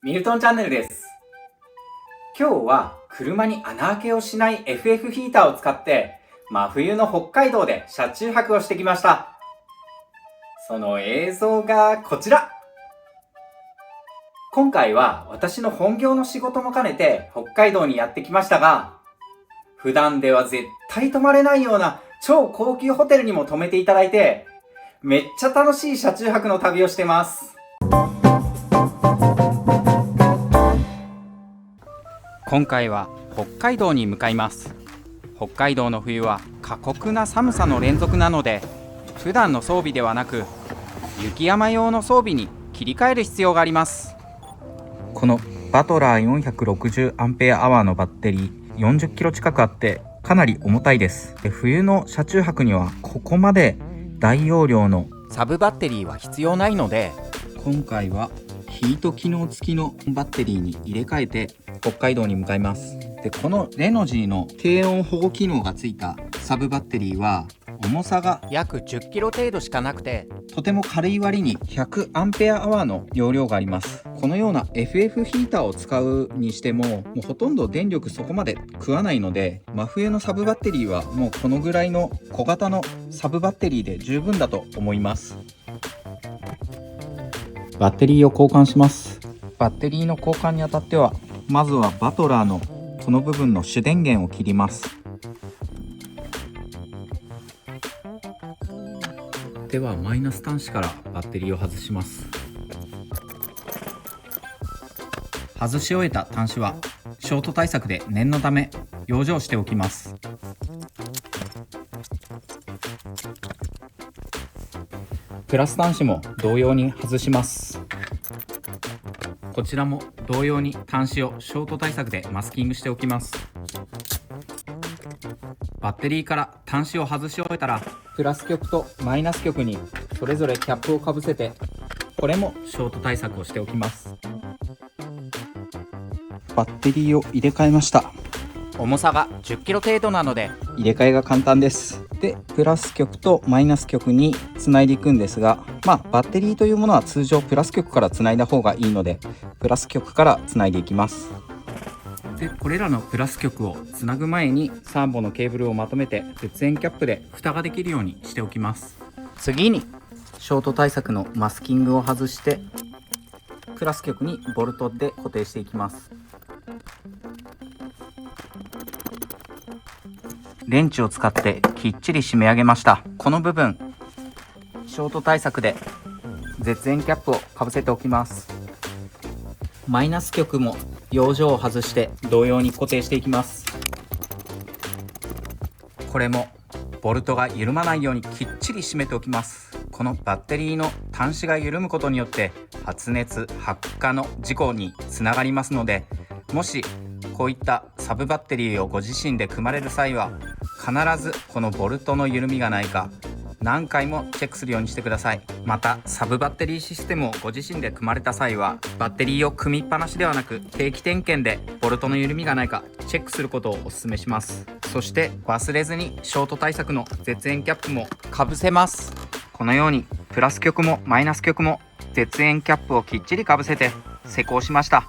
ミルトンチャンネルです。今日は車に穴開けをしない FF ヒーターを使って真冬の北海道で車中泊をしてきました。その映像がこちら。今回は私の本業の仕事も兼ねて北海道にやってきましたが、普段では絶対泊まれないような超高級ホテルにも泊めていただいて、めっちゃ楽しい車中泊の旅をしてます。今回は北海道に向かいます。北海道の冬は過酷な寒さの連続なので、普段の装備ではなく雪山用の装備に切り替える必要があります。このバトラー 460Ah のバッテリー40キロ近くあってかなり重たいです。冬の車中泊にはここまで大容量のサブバッテリーは必要ないので、今回はヒート機能付きのバッテリーに入れ替えて北海道に向かいます。で、このレノジーの低温保護機能がついたサブバッテリーは重さが約10キロ程度しかなくて、とても軽い割に 100Ah の容量があります。このような FF ヒーターを使うにしても、もうほとんど電力そこまで食わないので、真冬のサブバッテリーはもうこのぐらいの小型のサブバッテリーで十分だと思います。バッテリーを交換します。バッテリーの交換にあたっては、まずはバトラーのこの部分の主電源を切ります。ではマイナス端子からバッテリーを外します。外し終えた端子はショート対策で念のため養生しておきます。プラス端子も同様に外します。こちらも同様に端子をショート対策でマスキングしておきます。バッテリーから端子を外し終えたら、プラス極とマイナス極にそれぞれキャップをかぶせて、これもショート対策をしておきます。バッテリーを入れ替えました。重さが10キロ程度なので入れ替えが簡単です。で、プラス極とマイナス極につないでいくんですが、バッテリーというものは通常プラス極からつないだ方がいいので、プラス極からつないでいきます。で、これらのプラス極をつなぐ前に3本のケーブルをまとめて絶縁キャップで蓋ができるようにしておきます。次にショート対策のマスキングを外して、プラス極にボルトで固定していきます。レンチを使ってきっちり締め上げました。この部分、ショート対策で絶縁キャップをかぶせておきます。マイナス極も養生を外して同様に固定していきます。これもボルトが緩まないようにきっちり締めておきます。このバッテリーの端子が緩むことによって発熱発火の事故につながりますので、もしこういったサブバッテリーをご自身で組まれる際は、必ずこのボルトの緩みがないか何回もチェックするようにしてください。またサブバッテリーシステムをご自身で組まれた際は、バッテリーを組みっぱなしではなく定期点検でボルトの緩みがないかチェックすることをお勧めします。そして忘れずにショート対策の絶縁キャップもかぶせます。このようにプラス極もマイナス極も絶縁キャップをきっちりかぶせて施工しました。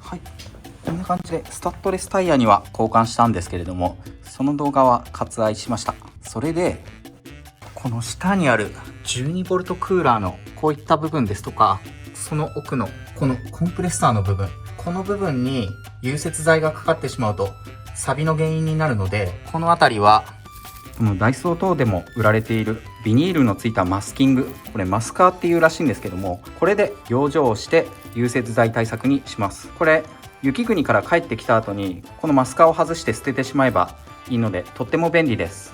はい、こんな感じでスタッドレスタイヤには交換したんですけれども、その動画は割愛しました。それでこの下にある 12V クーラーのこういった部分ですとか、その奥のこのコンプレッサーの部分、この部分に融雪剤がかかってしまうと錆の原因になるので、この辺りはこのダイソー等でも売られているビニールのついたマスキング、これマスカーっていうらしいんですけども、これで養生をして融雪剤対策にします。これ雪国から帰ってきた後にこのマスカーを外して捨ててしまえばいいので、とっても便利です。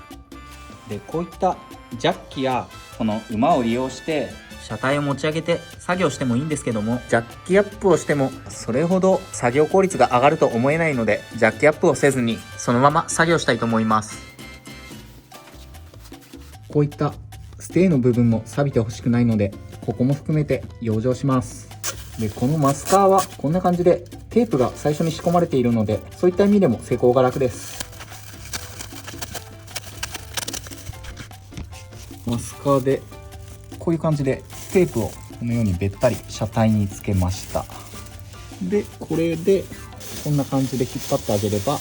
で、こういったジャッキやこの馬を利用して車体を持ち上げて作業してもいいんですけども、ジャッキアップをしてもそれほど作業効率が上がると思えないので、ジャッキアップをせずにそのまま作業したいと思います。こういったステーの部分も錆びてほしくないので、ここも含めて養生します。で、このマスカーはこんな感じでテープが最初に仕込まれているので、そういった意味でも施工が楽です。マスカーでこういう感じでテープをこのようにべったり車体につけました。でこれでこんな感じで引っ張ってあげれば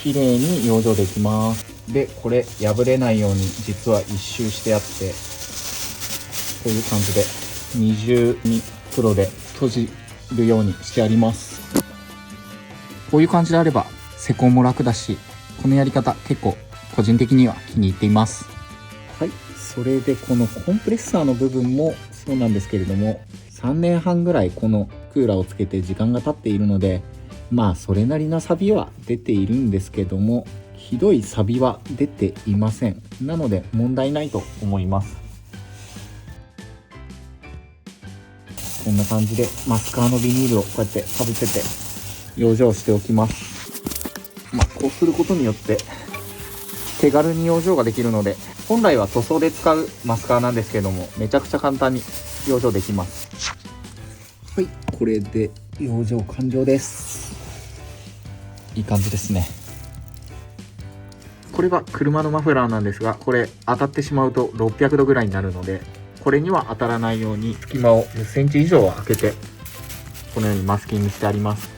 綺麗に養生できます。でこれ破れないように実は一周してあって、こういう感じで二重に黒で閉じるようにしてあります。こういう感じであれば施工も楽だし、このやり方結構個人的には気に入っています。はい、それでこのコンプレッサーの部分もそうなんですけれども、3年半ぐらいこのクーラーをつけて時間が経っているので、まあそれなりのサビは出ているんですけども、ひどいサビは出ていません。なので問題ないと思います。こんな感じでマスカーのビニールをこうやってかぶせて養生しておきます。こうすることによって手軽に養生ができるので、本来は塗装で使うマスカーなんですけども、めちゃくちゃ簡単に養生できます。はい、これで養生完了です。いい感じですね。これが車のマフラーなんですが、これ当たってしまうと600度ぐらいになるので、これには当たらないように隙間を10センチ以上は空けて、このようにマスキングしてあります。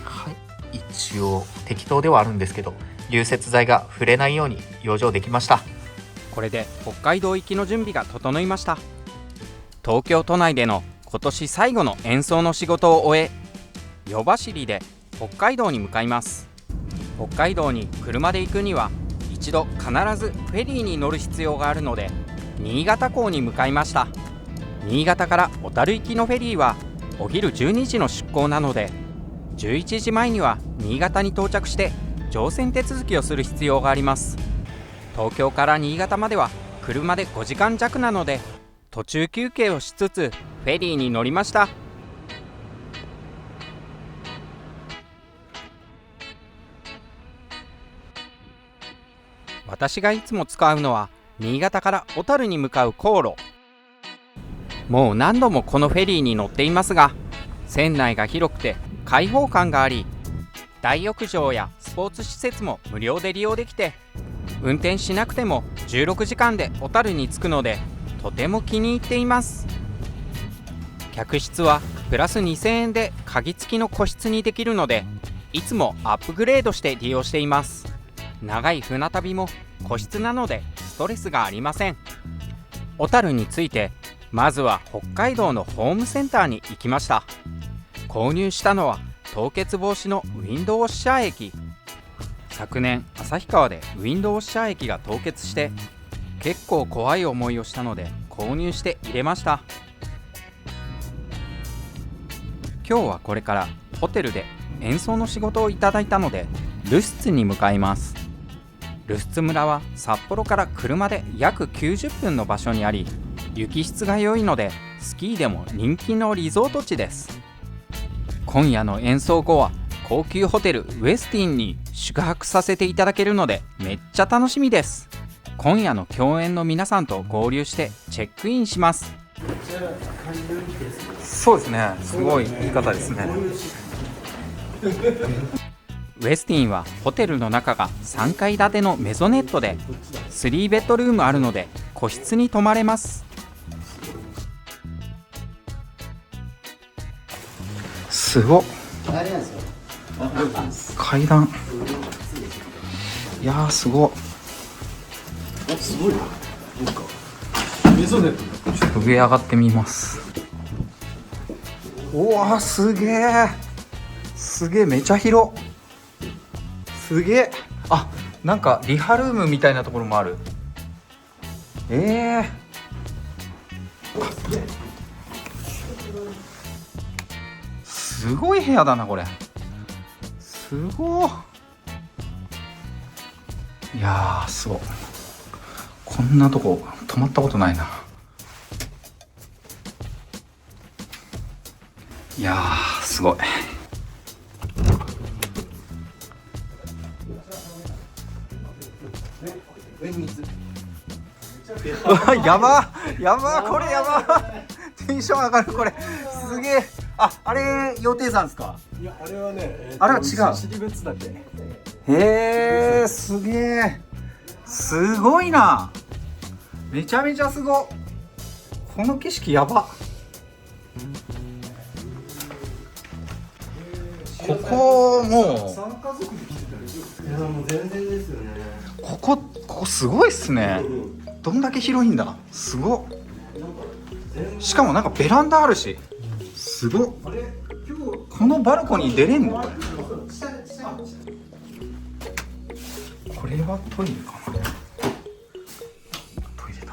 はい、一応適当ではあるんですけど、融雪剤が触れないように養生できました。これで北海道行きの準備が整いました。東京都内での今年最後の演奏の仕事を終え、夜走りで北海道に向かいます。北海道に車で行くには一度必ずフェリーに乗る必要があるので、新潟港に向かいました。新潟から小樽行きのフェリーはお昼12時の出港なので、11時前には新潟に到着して乗船手続きをする必要があります。東京から新潟までは車で5時間弱なので、途中休憩をしつつフェリーに乗りました。私がいつも使うのは新潟から小樽に向かう航路。もう何度もこのフェリーに乗っていますが、船内が広くて開放感があり、大浴場やスポーツ施設も無料で利用できて、運転しなくても16時間で小樽に着くので、とても気に入っています。客室はプラス2000円で鍵付きの個室にできるので、いつもアップグレードして利用しています。長い船旅も個室なのでストレスがありません。小樽に着いて、まずは北海道のホームセンターに行きました。購入したのは凍結防止のウィンドウウォッシャー液。昨年旭川でウィンドウウォッシャー液が凍結して結構怖い思いをしたので購入して入れました。今日はこれからホテルで演奏の仕事をいただいたので、ルスツに向かいます。ルスツ村は札幌から車で約90分の場所にあり、雪質が良いのでスキーでも人気のリゾート地です。今夜の演奏後は高級ホテルウェスティンに宿泊させていただけるので、めっちゃ楽しみです。今夜の共演の皆さんと合流してチェックインします。そうですね、すごいいい方ですね。ウェスティンはホテルの中が3階建てのメゾネットで、3ベッドルームあるので個室に泊まれます。すごっ、階段、いやーすごっ、すごいな。なんかメゾネット。ちょっと上上がってみます。おわ、すげえ、すげえ、めちゃ広、すげえ。あ、なんかリハルームみたいなところもある。すごい部屋だなこれ。すごい。いやーすごい。こんなとこ泊まったことないな。いやーすごい。やばやば、これやば、テンション上がる、これすげえ。あれ羊蹄山ですか？いや、あれはね、あれは違う。尻別だけ。へえ、すげえ、すごいな。めちゃめちゃすごっ。この景色やば。ここもう3家族で来てたでしょ。いやもう全然ですよね。ここすごいっすね。どんだけ広いんだ。すごっ。しかもなんかベランダあるし、すごっ。このバルコニー出れんの？これはトイレかな。トイレだ。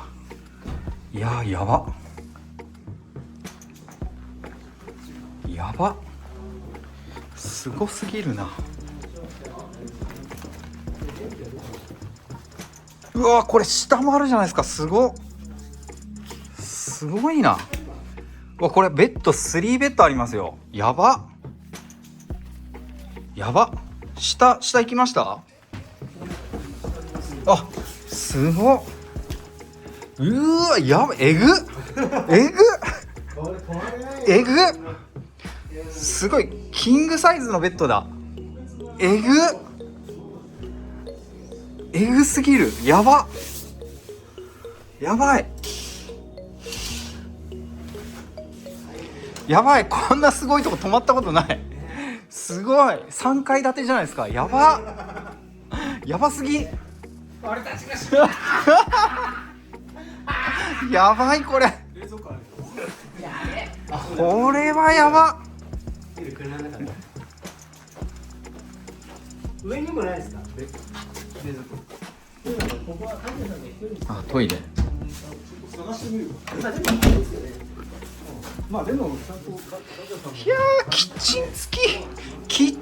いやーやば。やば。すごすぎるな。うわこれ下もあるじゃないですか。すごっ。すごいな。うわこれベッド3ベッドありますよ。やば。やば。下行きました。あすごっ。うわやば。えぐえぐ。すごいキングサイズのベッドだ。えぐすぎる。やば。やばい。やばい。こんなすごいとこ泊まったことない。すごい3階建てじゃないですか。やば。やばすぎ。俺たちがやばい。これこれはやば。上にもないですか？あトイレ。探してみるわ。まあでもちゃんと。いやーキッ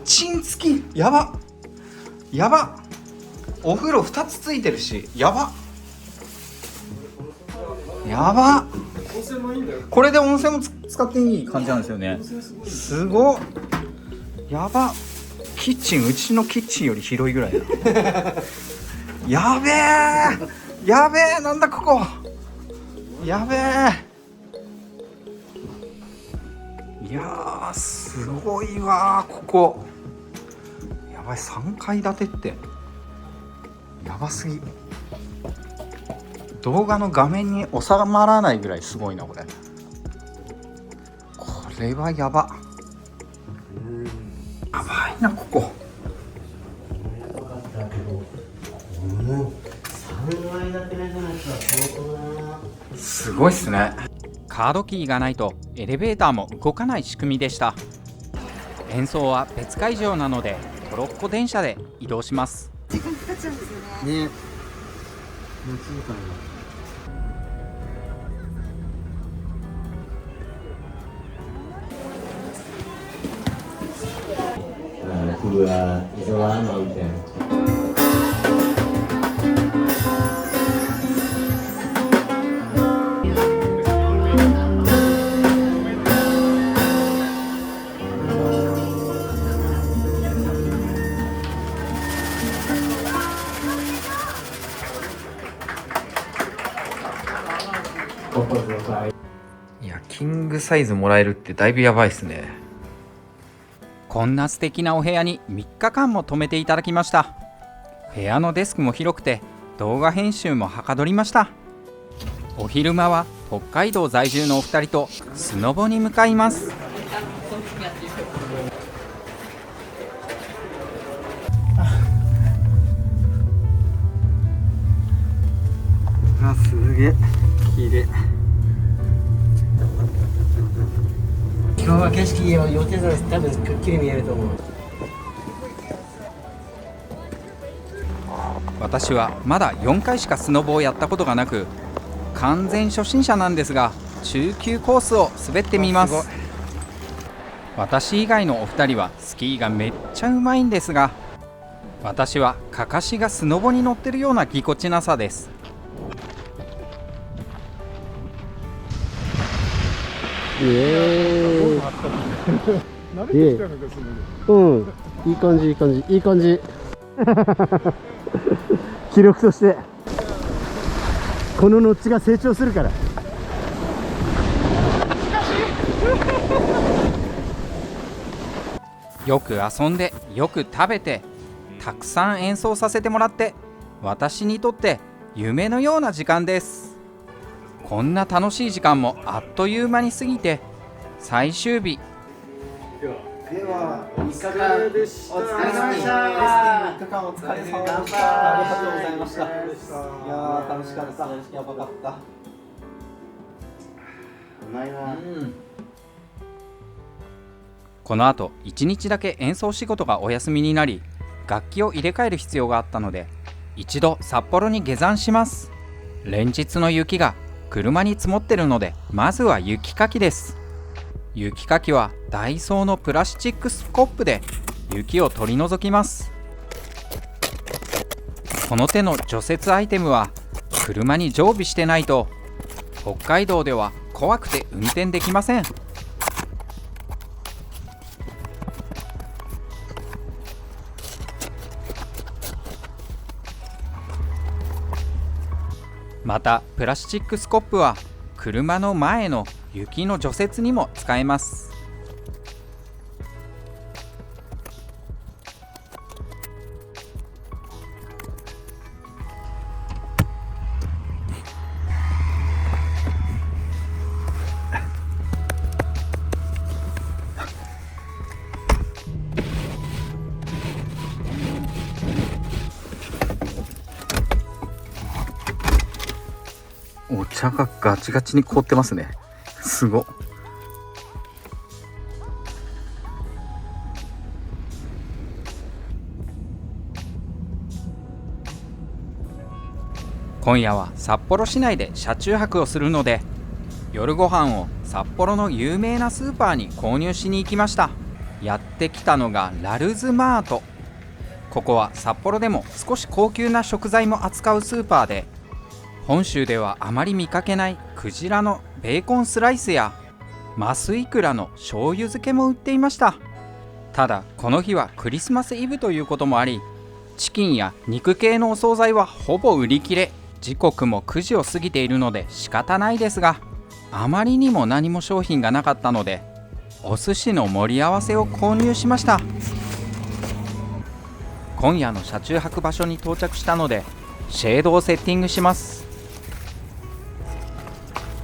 チン付き。やば。やば。お風呂2つついてるし。やば。やば。温泉もいいんだよ。これで温泉も使っていい感じなんですよね。すごっ。やば。キッチンうちのキッチンより広いぐらいだ。やべえ。やべえ。なんだここ。やべえ。いやーすごいわーここ。やばい3階建てってやばすぎ。動画の画面に収まらないぐらいすごいなこれ。これはやば。やばいなここ。すごいっすね。カードキーがないとエレベーターも動かない仕組みでした。演奏は別会場なのでトロッコ電車で移動します。時間かかっちゃうんですよね。ね。待ち時間が。Dua isolan mountain. Oke, いやキングサイズもらえるってだいぶやばいっすね。こんな素敵なお部屋に3日間も泊めていただきました。部屋のデスクも広くて動画編集もはかどりました。お昼間は北海道在住のお二人とスノボに向かいます。あすげえ綺麗。今日は景色を予定さ多分くっきり見えると思う。私はまだ4回しかスノボをやったことがなく完全初心者なんですが中級コースを滑ってみます。私以外のお二人はスキーがめっちゃうまいんですが私はかかしがスノボに乗ってるようなぎこちなさです。慣れてきたのかその。うん、いい感じいい感じいい感じ。記録としてこのノッチが成長するから。よく遊んでよく食べてたくさん演奏させてもらって私にとって夢のような時間です。こんな楽しい時間もあっという間に過ぎて最終日。ではお疲れでした。お疲れ様でした。3日間お疲れ様でした。ありがとうございました。いやー楽しかった。やばかった。うまいな。この後1日だけ演奏仕事がお休みになり、楽器を入れ替える必要があったので一度札幌に下山します。連日の雪が車に積もってるので、まずは雪かきです。雪かきはダイソーのプラスチックスコップで雪を取り除きます。この手の除雪アイテムは車に常備してないと北海道では怖くて運転できません。またプラスチックスコップは車の前の雪の除雪にも使えます。お茶がガチガチに凍ってますね。すごっ。今夜は札幌市内で車中泊をするので、夜ご飯を札幌の有名なスーパーに購入しに行きました。やってきたのがラルズマート。ここは札幌でも少し高級な食材も扱うスーパーで、本州ではあまり見かけないクジラのベーコンスライスやマスイクラの醤油漬けも売っていました。ただこの日はクリスマスイブということもあり、チキンや肉系のお惣菜はほぼ売り切れ、時刻も9時を過ぎているので仕方ないですが、あまりにも何も商品がなかったのでお寿司の盛り合わせを購入しました。今夜の車中泊場所に到着したのでシェードをセッティングします。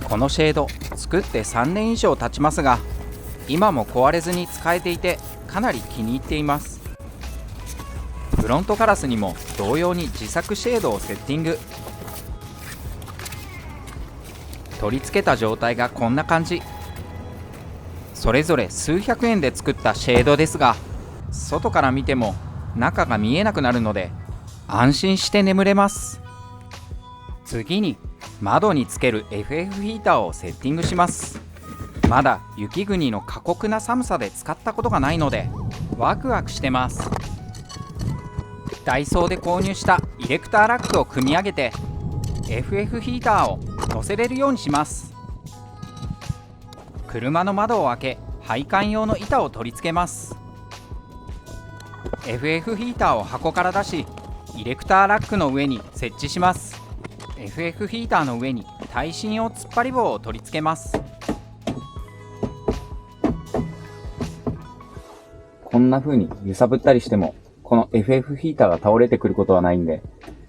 このシェード作って3年以上経ちますが、今も壊れずに使えていてかなり気に入っています。フロントガラスにも同様に自作シェードをセッティング。取り付けた状態がこんな感じ。それぞれ数百円で作ったシェードですが、外から見ても中が見えなくなるので安心して眠れます。次に窓につける FF ヒーターをセッティングします。まだ雪国の過酷な寒さで使ったことがないのでワクワクしてます。ダイソーで購入したイレクターラックを組み上げて FF ヒーターを乗せれるようにします。車の窓を開け配管用の板を取り付けます。 FF ヒーターを箱から出しイレクターラックの上に設置します。FF ヒーターの上に耐震用突っ張り棒を取り付けます。こんな風に揺さぶったりしてもこの FF ヒーターが倒れてくることはないんで、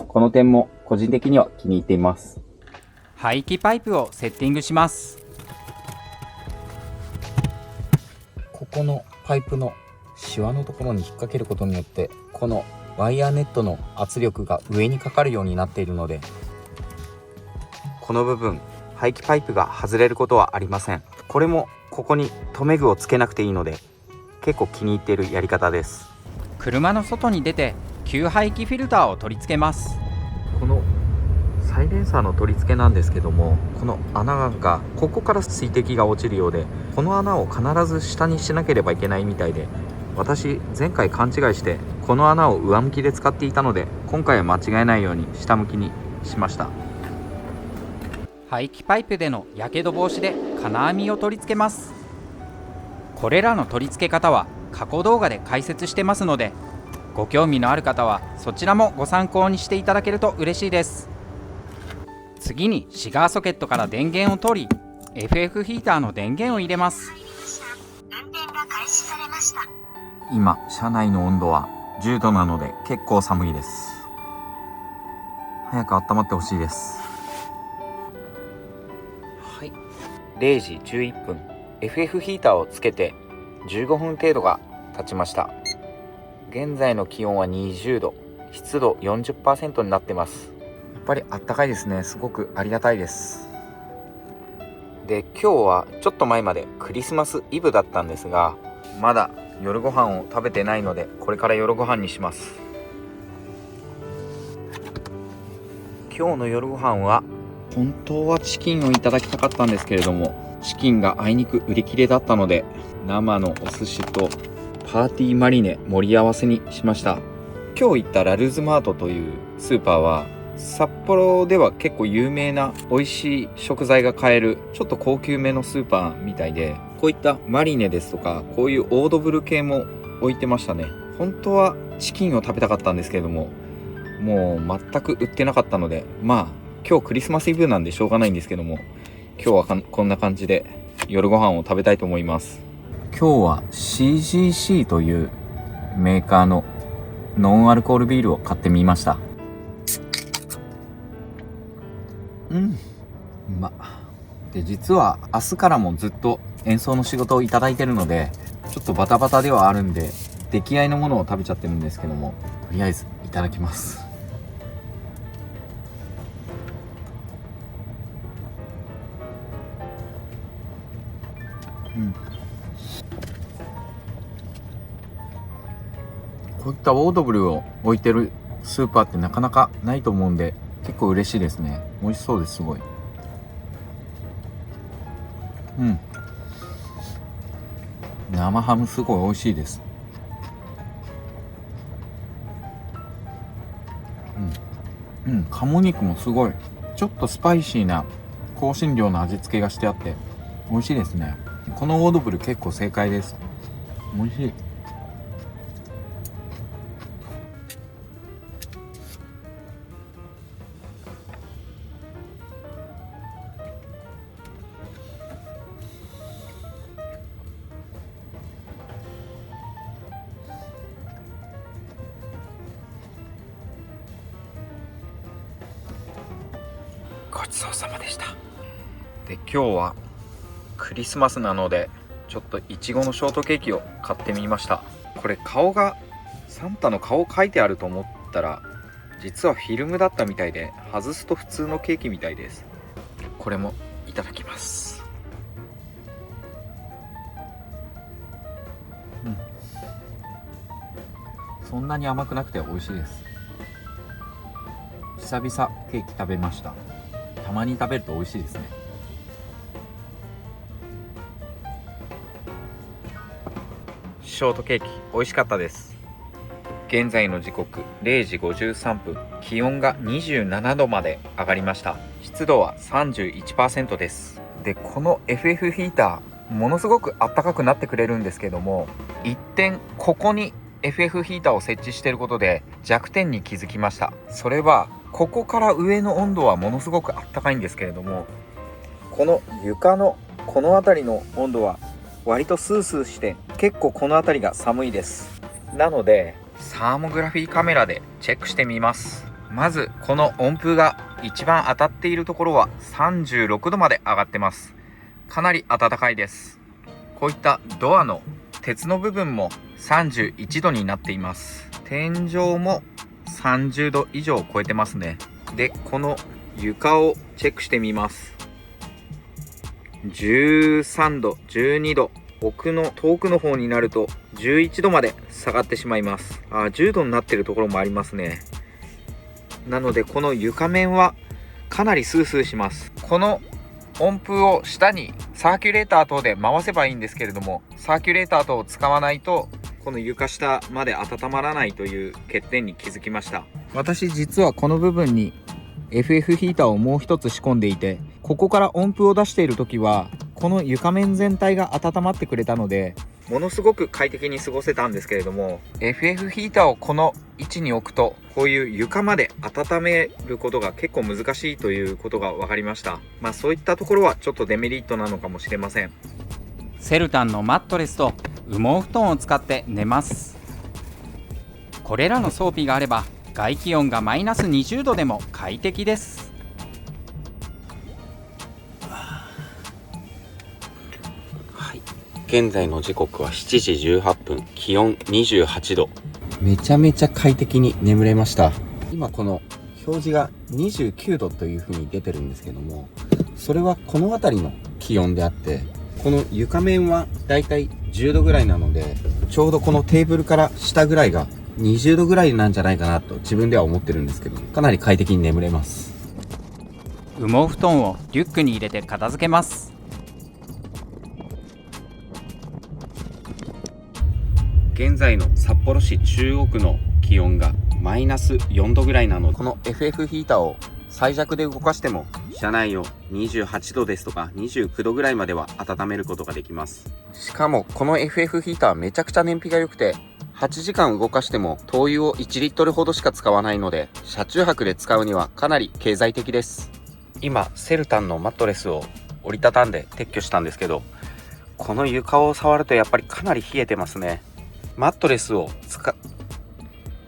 この点も個人的には気に入っています。排気パイプをセッティングします。ここのパイプのシワのところに引っ掛けることによって、このワイヤーネットの圧力が上にかかるようになっているので、この部分排気パイプが外れることはありません。これもここに留め具をつけなくていいので結構気に入っているやり方です。車の外に出て給排気フィルターを取り付けます。このサイレンサーの取り付けなんですけども、この穴がここから水滴が落ちるようで、この穴を必ず下にしなければいけないみたいで、私前回勘違いしてこの穴を上向きで使っていたので、今回は間違えないように下向きにしました。排気パイプでのやけど防止で金網を取り付けます。これらの取り付け方は過去動画で解説してますので、ご興味のある方はそちらもご参考にしていただけると嬉しいです。次にシガーソケットから電源を取り FF ヒーターの電源を入れます。今車内の温度は10度なので結構寒いです。早く温まってほしいです。はい、0時11分 FF ヒーターをつけて15分程度が経ちました。現在の気温は20度、湿度 40% になってます。やっぱりあったかいですね。すごくありがたいです。で、今日はちょっと前までクリスマスイブだったんですが、まだ夜ご飯を食べてないので、これから夜ご飯にします。今日の夜ご飯は、本当はチキンをいただきたかったんですけれども、チキンがあいにく売り切れだったので、生のお寿司とパーティーマリネ盛り合わせにしました。今日行ったラルズマートというスーパーは、札幌では結構有名な美味しい食材が買えるちょっと高級めのスーパーみたいで、こういったマリネですとか、こういうオードブル系も置いてましたね。本当はチキンを食べたかったんですけれども、もう全く売ってなかったので、まあ今日クリスマスイブなんでしょうがないんですけども、今日はこんな感じで夜ご飯を食べたいと思います。今日は CGC というメーカーのノンアルコールビールを買ってみました。で、実は明日からもずっと演奏の仕事をいただいてるので、ちょっとバタバタではあるんで、出来合いのものを食べちゃってるんですけども、とりあえずいただきます。こういったオードブルを置いてるスーパーってなかなかないと思うんで、結構嬉しいですね。美味しそうです。すごい。生ハムすごい美味しいです。鴨肉もすごいちょっとスパイシーな香辛料の味付けがしてあって美味しいですね。このオードブル結構正解です。美味しい。ごちそうさまでした。で、今日はクリスマスなのでちょっといちごのショートケーキを買ってみました。これ顔がサンタの顔描いてあると思ったら実はフィルムだったみたいで、外すと普通のケーキみたいです。これもいただきます。そんなに甘くなくて美味しいです。久々ケーキ食べました。たまに食べると美味しいですね。ショートケーキ美味しかったです。現在の時刻0時53分、気温が27度まで上がりました。湿度は 31% です。で、この FF ヒーターものすごく暖かくなってくれるんですけども、一点ここに FF ヒーターを設置していることで弱点に気づきました。それはここから上の温度はものすごく暖かいんですけれども、この床のこの辺りの温度は割とスースーして結構この辺りが寒いです。なのでサーモグラフィーカメラでチェックしてみます。まずこの温風が一番当たっているところは36度まで上がってます。かなり暖かいです。こういったドアの鉄の部分も31度になっています。天井も30度以上超えてますね。で、この床をチェックしてみます。13度、12度、奥の遠くの方になると11度まで下がってしまいます。10度になってるところもありますね。なのでこの床面はかなりスースーします。この温風を下にサーキュレーター等で回せばいいんですけれども、サーキュレーター等を使わないとこの床下まで温まらないという欠点に気づきました。私実はこの部分に FF ヒーターをもう一つ仕込んでいて、ここから温風を出している時はこの床面全体が温まってくれたのでものすごく快適に過ごせたんですけれども、 FF ヒーターをこの位置に置くとこういう床まで温めることが結構難しいということが分かりました。そういったところはちょっとデメリットなのかもしれません。セルタンのマットレスと羽毛布団を使って寝ます。これらの装備があれば外気温がマイナス20度でも快適です。現在の時刻は7時18分、気温28度。めちゃめちゃ快適に眠れました。今この表示が29度という風に出てるんですけども、それはこの辺りの気温であって、この床面はだいたい10度ぐらいなので、ちょうどこのテーブルから下ぐらいが20度ぐらいなんじゃないかなと自分では思ってるんですけど、かなり快適に眠れます。羽毛布団をリュックに入れて片付けます。現在の札幌市中央区の気温がマイナス4度ぐらいなので、この FF ヒーターを最弱で動かしても車内を28度ですとか29度ぐらいまでは温めることができます。しかもこの FF ヒーターめちゃくちゃ燃費が良くて、8時間動かしても灯油を1リットルほどしか使わないので、車中泊で使うにはかなり経済的です。今セルタンのマットレスを折りたたんで撤去したんですけど、この床を触るとやっぱりかなり冷えてますね。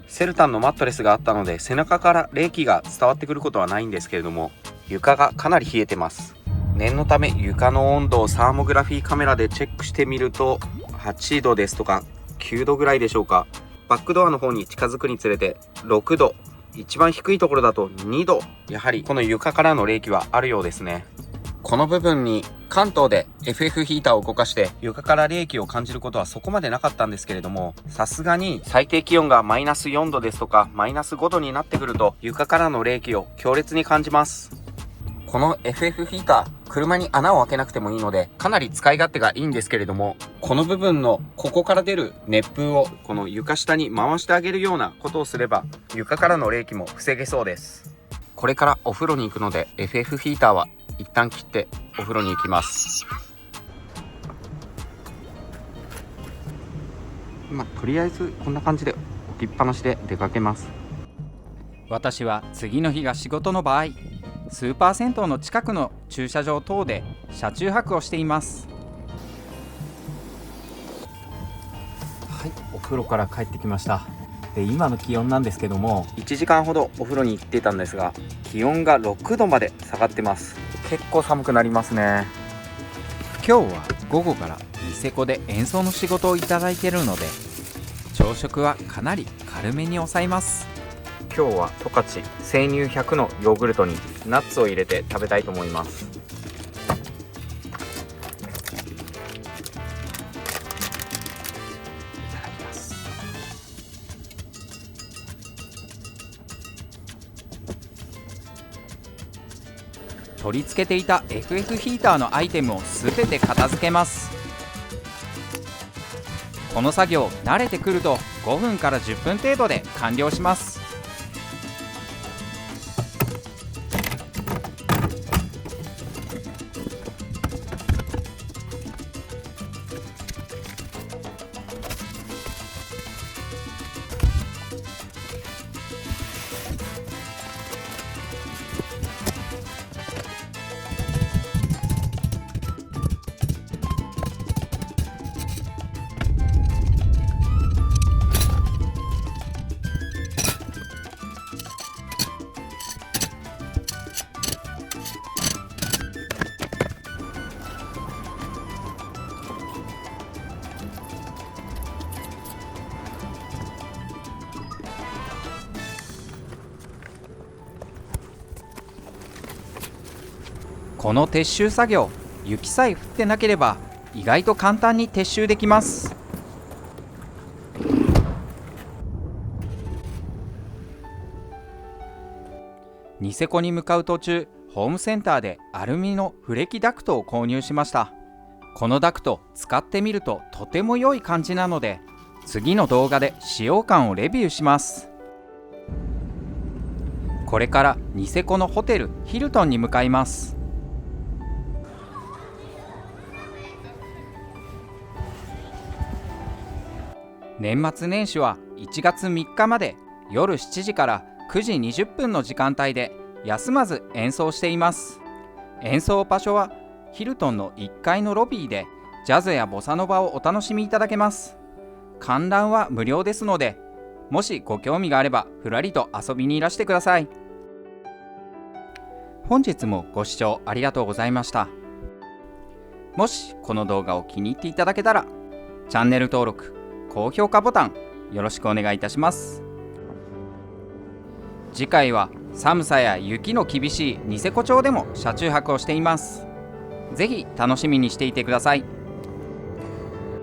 セルタンのマットレスがあったので背中から冷気が伝わってくることはないんですけれども、床がかなり冷えてます。念のため床の温度をサーモグラフィーカメラでチェックしてみると、8度ですとか9度ぐらいでしょうか。バックドアの方に近づくにつれて6度、一番低いところだと2度、やはりこの床からの冷気はあるようですね。この部分に関東で FF ヒーターを動かして床から冷気を感じることはそこまでなかったんですけれども、さすがに最低気温がマイナス4度ですとかマイナス5度になってくると床からの冷気を強烈に感じます。この FF ヒーター、車に穴を開けなくてもいいのでかなり使い勝手がいいんですけれども、この部分のここから出る熱風をこの床下に回してあげるようなことをすれば床からの冷気も防げそうです。これからお風呂に行くので FF ヒーターは一旦切ってお風呂に行きます。とりあえずこんな感じで置きっぱなしで出かけます。私は次の日が仕事の場合、スーパー銭湯の近くの駐車場等で車中泊をしています。はい、お風呂から帰ってきました。で、今の気温なんですけども、1時間ほどお風呂に行っていたんですが、気温が6度まで下がってます。結構寒くなりますね。今日は午後からニセコで演奏の仕事をいただいているので、朝食はかなり軽めに抑えます。今日は十勝生乳100のヨーグルトにナッツを入れて食べたいと思います。取り付けていた FF ヒーターのアイテムをすべて片付けます。この作業慣れてくると5分から10分程度で完了します。この撤収作業、雪さえ降ってなければ意外と簡単に撤収できます。ニセコに向かう途中、ホームセンターでアルミのフレキダクトを購入しました。このダクト使ってみるととても良い感じなので、次の動画で使用感をレビューします。これからニセコのホテルヒルトンに向かいます。年末年始は1月3日まで夜7時から9時20分の時間帯で休まず演奏しています。演奏場所はヒルトンの1階のロビーでジャズやボサノバをお楽しみいただけます。観覧は無料ですので、もしご興味があればふらりと遊びにいらしてください。本日もご視聴ありがとうございました。もしこの動画を気に入っていただけたら、チャンネル登録、高評価ボタンよろしくお願いいたします。次回は寒さや雪の厳しいニセコ町でも車中泊をしています。ぜひ楽しみにしていてください。